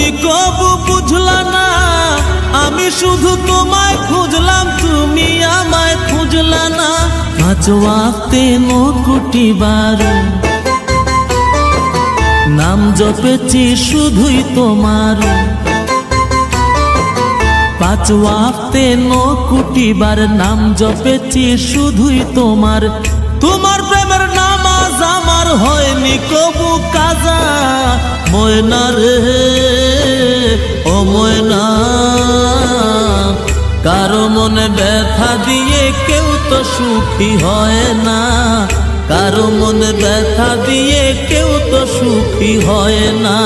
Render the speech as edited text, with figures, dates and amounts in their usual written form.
তুমি কবু বুঝলা না আমি শুধু তোমায় খুঁজলাম, তুমি আমায় খুঁজলা না। 5 ওয়াক্তে 9 কোটি বার নাম জপেছি শুধুই তোমার। 5 ওয়াক্তে 9 কোটি বার নাম জপেছি শুধুই তোমার। তোমার প্রেমের নামাজ আমার হয়নি কবু কাজা। ময়না রে ও ময়না, কারো মনে ব্যথা দিয়ে কেউ তো সুখী হয় না। কারো মনে ব্যথা দিয়ে কেউ তো সুখী হয় না।